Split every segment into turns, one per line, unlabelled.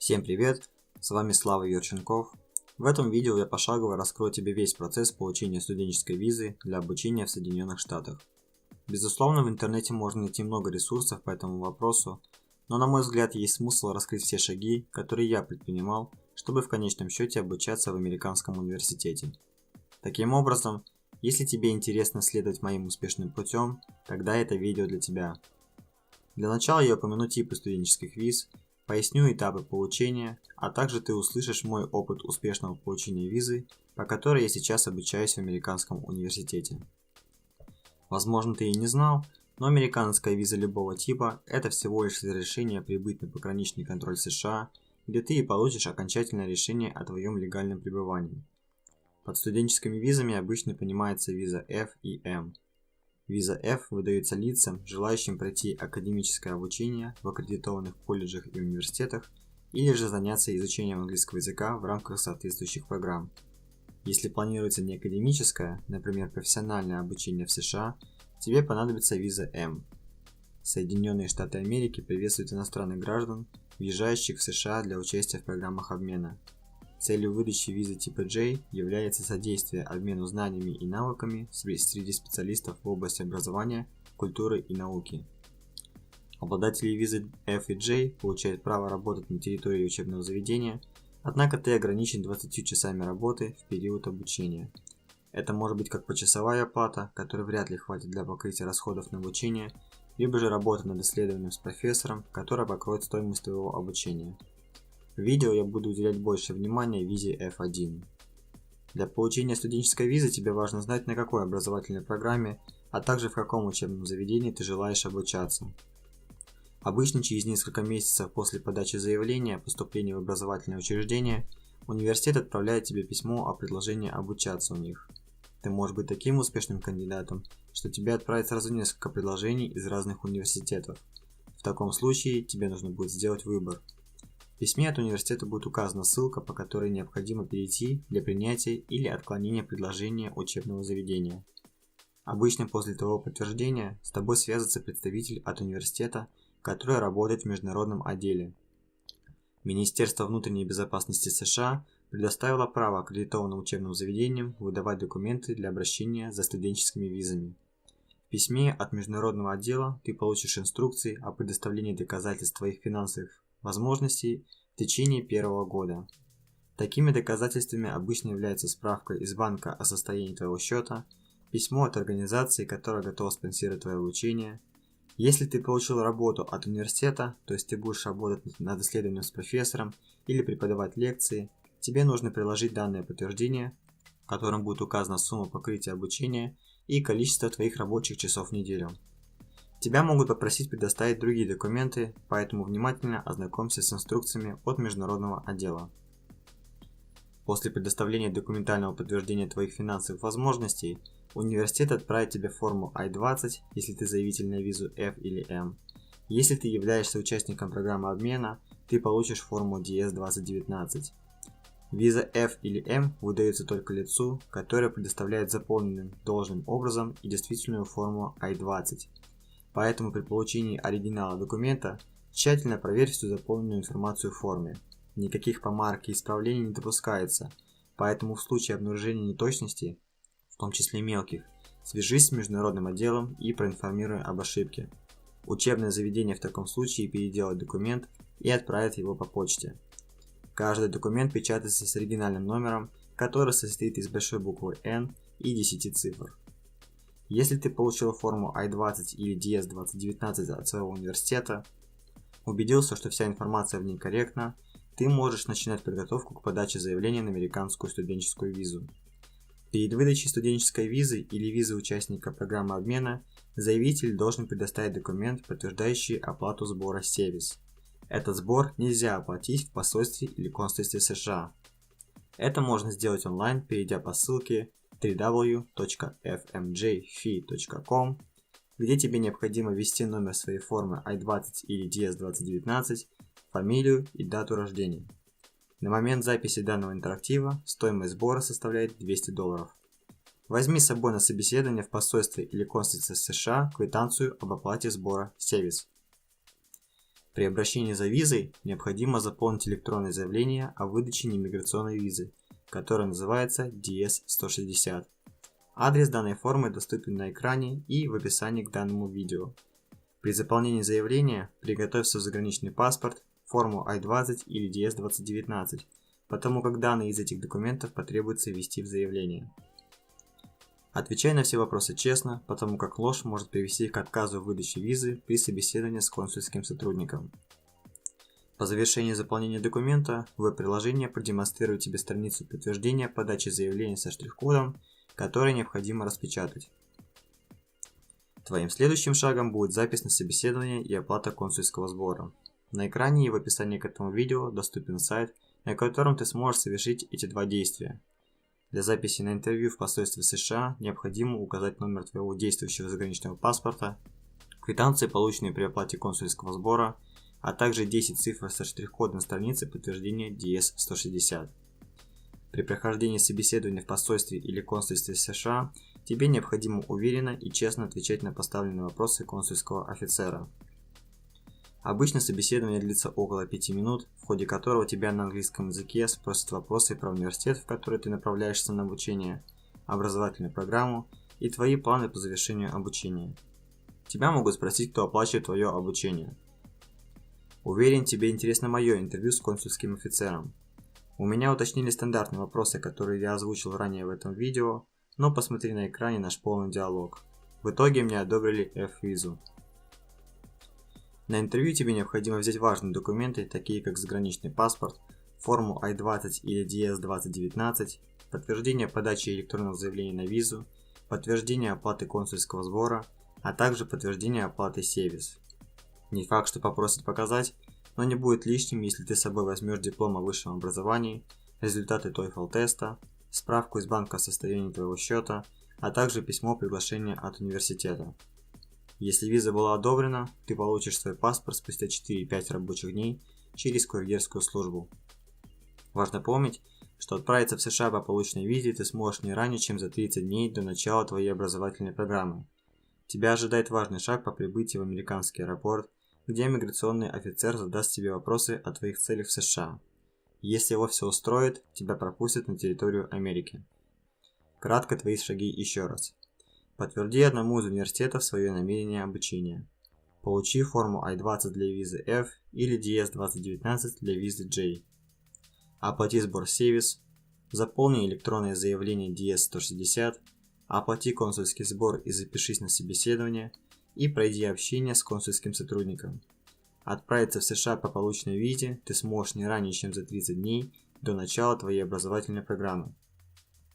Всем привет, с вами Слава Юрченков. В этом видео я пошагово раскрою тебе весь процесс получения студенческой визы для обучения в Соединенных Штатах. Безусловно, в интернете можно найти много ресурсов по этому вопросу, но на мой взгляд есть смысл раскрыть все шаги, которые я предпринимал, чтобы в конечном счете обучаться в американском университете. Таким образом, если тебе интересно следовать моим успешным путем, тогда это видео для тебя. Для начала я упомяну типы студенческих виз, поясню этапы получения, а также ты услышишь мой опыт успешного получения визы, по которой я сейчас обучаюсь в американском университете. Возможно, ты и не знал, но американская виза любого типа – это всего лишь разрешение прибыть на пограничный контроль США, где ты и получишь окончательное решение о твоем легальном пребывании. Под студенческими визами обычно понимается виза F и M. Виза F выдается лицам, желающим пройти академическое обучение в аккредитованных колледжах и университетах или же заняться изучением английского языка в рамках соответствующих программ. Если планируется не академическое, например, профессиональное обучение в США, тебе понадобится виза M. Соединенные Штаты Америки приветствуют иностранных граждан, въезжающих в США для участия в программах обмена. Целью выдачи визы типа J является содействие обмену знаниями и навыками среди специалистов в области образования, культуры и науки. Обладатели визы F и J получают право работать на территории учебного заведения, однако ты ограничен 20 часами работы в период обучения. Это может быть как почасовая оплата, которой вряд ли хватит для покрытия расходов на обучение, либо же работа над исследованием с профессором, которая покроет стоимость твоего обучения. В видео я буду уделять больше внимания визе F1. Для получения студенческой визы тебе важно знать, на какой образовательной программе, а также в каком учебном заведении ты желаешь обучаться. Обычно через несколько месяцев после подачи заявления о поступлении в образовательное учреждение, университет отправляет тебе письмо о предложении обучаться у них. Ты можешь быть таким успешным кандидатом, что тебе отправят сразу несколько предложений из разных университетов. В таком случае тебе нужно будет сделать выбор. В письме от университета будет указана ссылка, по которой необходимо перейти для принятия или отклонения предложения учебного заведения. Обычно после твоего подтверждения с тобой свяжется представитель от университета, который работает в международном отделе. Министерство внутренней безопасности США предоставило право аккредитованным учебным заведениям выдавать документы для обращения за студенческими визами. В письме от международного отдела ты получишь инструкции о предоставлении доказательств твоих финансовых возможностей в течение первого года. Такими доказательствами обычно является справка из банка о состоянии твоего счета, письмо от организации, которая готова спонсировать твое обучение. Если ты получил работу от университета, то есть ты будешь работать над исследованием с профессором или преподавать лекции, тебе нужно приложить данное подтверждение, в котором будет указана сумма покрытия обучения и количество твоих рабочих часов в неделю. Тебя могут попросить предоставить другие документы, поэтому внимательно ознакомься с инструкциями от международного отдела. После предоставления документального подтверждения твоих финансовых возможностей, университет отправит тебе форму I-20, если ты заявитель на визу F или M. Если ты являешься участником программы обмена, ты получишь форму DS-2019. Виза F или M выдается только лицу, которое предоставляет заполненным должным образом и действительную форму I-20. Поэтому при получении оригинала документа тщательно проверь всю заполненную информацию в форме. Никаких помарок и исправлений не допускается, поэтому в случае обнаружения неточностей, в том числе мелких, свяжись с международным отделом и проинформируй об ошибке. Учебное заведение в таком случае переделает документ и отправит его по почте. Каждый документ печатается с оригинальным номером, который состоит из большой буквы N и 10 цифр. Если ты получил форму I-20 или DS-2019 от своего университета, убедился, что вся информация в ней корректна, ты можешь начинать подготовку к подаче заявления на американскую студенческую визу. Перед выдачей студенческой визы или визы участника программы обмена, заявитель должен предоставить документ, подтверждающий оплату сбора SEVIS. Этот сбор нельзя оплатить в посольстве или консульстве США. Это можно сделать онлайн, перейдя по ссылке www.fmjfee.com, где тебе необходимо ввести номер своей формы I-20 или DS-2019, фамилию и дату рождения. На момент записи данного интерактива стоимость сбора составляет $200. Возьми с собой на собеседование в посольстве или консульстве США квитанцию об оплате сбора SEVIS. При обращении за визой необходимо заполнить электронное заявление о выдаче неиммиграционной визы, которое называется DS-160. Адрес данной формы доступен на экране и в описании к данному видео. При заполнении заявления приготовь свой заграничный паспорт, форму I-20 или DS-2019, потому как данные из этих документов потребуется ввести в заявление. Отвечай на все вопросы честно, потому как ложь может привести к отказу в выдаче визы при собеседовании с консульским сотрудником. По завершении заполнения документа веб-приложение продемонстрирует тебе страницу подтверждения подачи заявления со штрих-кодом, который необходимо распечатать. Твоим следующим шагом будет запись на собеседование и оплата консульского сбора. На экране и в описании к этому видео доступен сайт, на котором ты сможешь совершить эти два действия. Для записи на интервью в посольстве США необходимо указать номер твоего действующего заграничного паспорта, квитанции, полученные при оплате консульского сбора, а также 10 цифр со штрих-кодом на странице подтверждения DS-160. При прохождении собеседования в посольстве или консульстве США тебе необходимо уверенно и честно отвечать на поставленные вопросы консульского офицера. Обычно собеседование длится около 5 минут, в ходе которого тебя на английском языке спросят вопросы про университет, в который ты направляешься на обучение, образовательную программу и твои планы по завершению обучения. Тебя могут спросить, кто оплачивает твое обучение. Уверен, тебе интересно мое интервью с консульским офицером. У меня уточнили стандартные вопросы, которые я озвучил ранее в этом видео, но посмотри на экране наш полный диалог. В итоге мне одобрили F-визу. На интервью тебе необходимо взять важные документы, такие как заграничный паспорт, форму I-20 или DS-2019, подтверждение подачи электронного заявления на визу, подтверждение оплаты консульского сбора, а также подтверждение оплаты СЕВИЗ. Не факт, что попросят показать, но не будет лишним, если ты с собой возьмешь диплом о высшем образовании, результаты TOEFL теста, справку из банка о состоянии твоего счета, а также письмо приглашения от университета. Если виза была одобрена, ты получишь свой паспорт спустя 4-5 рабочих дней через курьерскую службу. Важно помнить, что отправиться в США по полученной визе ты сможешь не ранее, чем за 30 дней до начала твоей образовательной программы. Тебя ожидает важный шаг по прибытии в американский аэропорт, где миграционный офицер задаст тебе вопросы о твоих целях в США. Если его все устроит, тебя пропустят на территорию Америки. Кратко твои шаги еще раз. Подтверди одному из университетов свое намерение обучения. Получи форму I-20 для визы F или DS-2019 для визы J. Оплати сбор СЕВИЗ. Заполни электронное заявление DS-160. Оплати консульский сбор и запишись на собеседование. И пройди общение с консульским сотрудником. Отправиться в США по полученной визе ты сможешь не ранее, чем за 30 дней до начала твоей образовательной программы.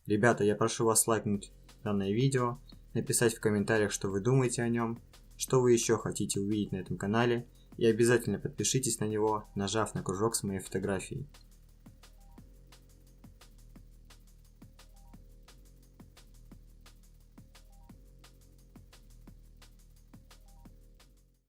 Ребята, я прошу вас лайкнуть данное видео, написать в комментариях, что вы думаете о нем, что вы еще хотите увидеть на этом канале, и обязательно подпишитесь на него, нажав на кружок с моей фотографией.